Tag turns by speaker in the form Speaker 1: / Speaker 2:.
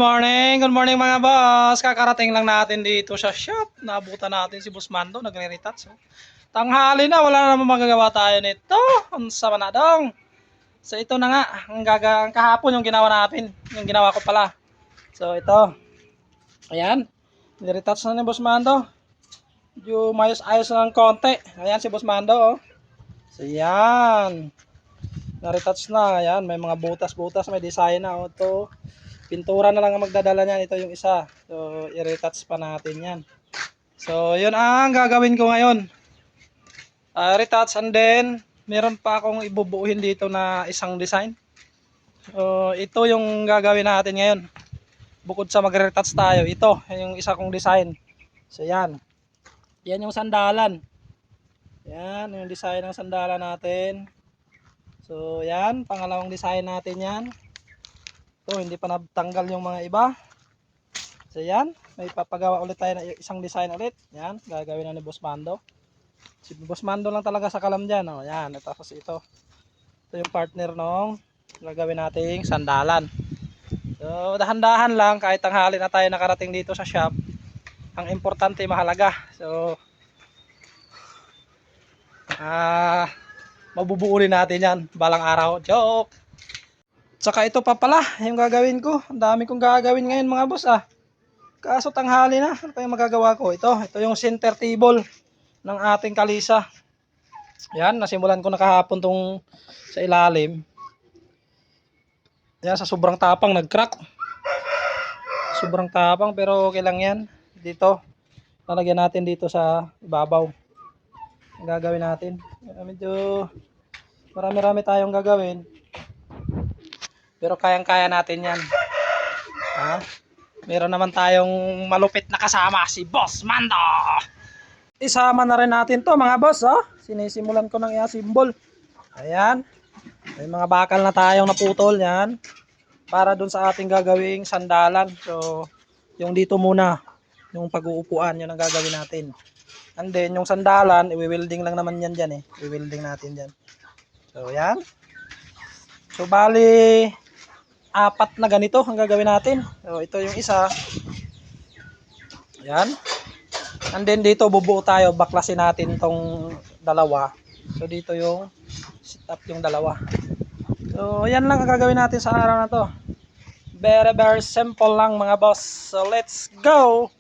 Speaker 1: Good morning mga boss. Kakarating lang natin dito sa shop. Naabutan natin si Boss Mando, nagre-retouch. Tanghali na, wala na naman magagawa tayo nito. Ang sama na dong. So ito na nga, ang kahapon yung ginawa natin. Yung ginawa ko pala. So ito. Ayan. Nire-retouch na ni Boss Mando. Yung mayos-ayos na ng konti. Ayan si Boss Mando. Oh. So yan. Na-retouch na. Ayan, may mga butas-butas, may design na. Oh, ito. Pintura na lang ang magdadala niyan. Ito yung isa. So, i-retouch pa natin yan. So, yun ang gagawin ko ngayon. Retouch and then, meron pa akong ibubuuhin dito na isang design. So, ito yung gagawin natin ngayon. Bukod sa mag-retouch tayo, ito yung isa kong design. So, yan. Yan yung sandalan. Yan, yung design ng sandalan natin. So, yan. Pangalawang design natin yan. Ito, hindi pa natanggal yung mga iba. So yan, may papagawa ulit tayo na isang design ulit. Yan, gagawin na ni Boss Mando. Si Boss Mando lang talaga sa kalam dyan. Oh. Yan, tapos ito. Ito yung partner nung gagawin nating sandalan. So dahan-dahan lang, kahit tanghali na tayo nakarating dito sa shop. Ang importante mahalaga. So mabubuurin natin yan balang araw. Joke! Tsaka ito pa pala yung gagawin ko. Ang dami kong gagawin ngayon mga boss Kaso tanghali na. Ano pa yung magagawa ko? Ito yung center table ng ating kalisa. Yan, nasimulan ko na kahapon tong sa ilalim. Yan, sa sobrang tapang nag-crack. Sobrang tapang pero okay lang yan. Dito, lalagyan natin dito sa ibabaw. Ang gagawin natin. Medyo marami-rami tayong gagawin. Pero kayang-kaya natin yan. Meron naman tayong malupit na kasama, si Boss Mando. Isama na rin natin to mga boss. Sinisimulan ko ng i-assemble. Ayan. May mga bakal na tayong naputol yan. Para dun sa ating gagawing sandalan. So, yung dito muna. Yung pag-uupuan, yun ang gagawin natin. And then, yung sandalan, i-welding lang naman yan dyan i-welding natin dyan. So, yan. So, bali 4 na ganito ang gagawin natin. So, ito yung isa. Yan. And then dito bubuo tayo, baklasin natin tong dalawa. So dito yung sit up yung dalawa. So yan lang ang gagawin natin sa araw na to. Very simple lang mga boss. So let's go!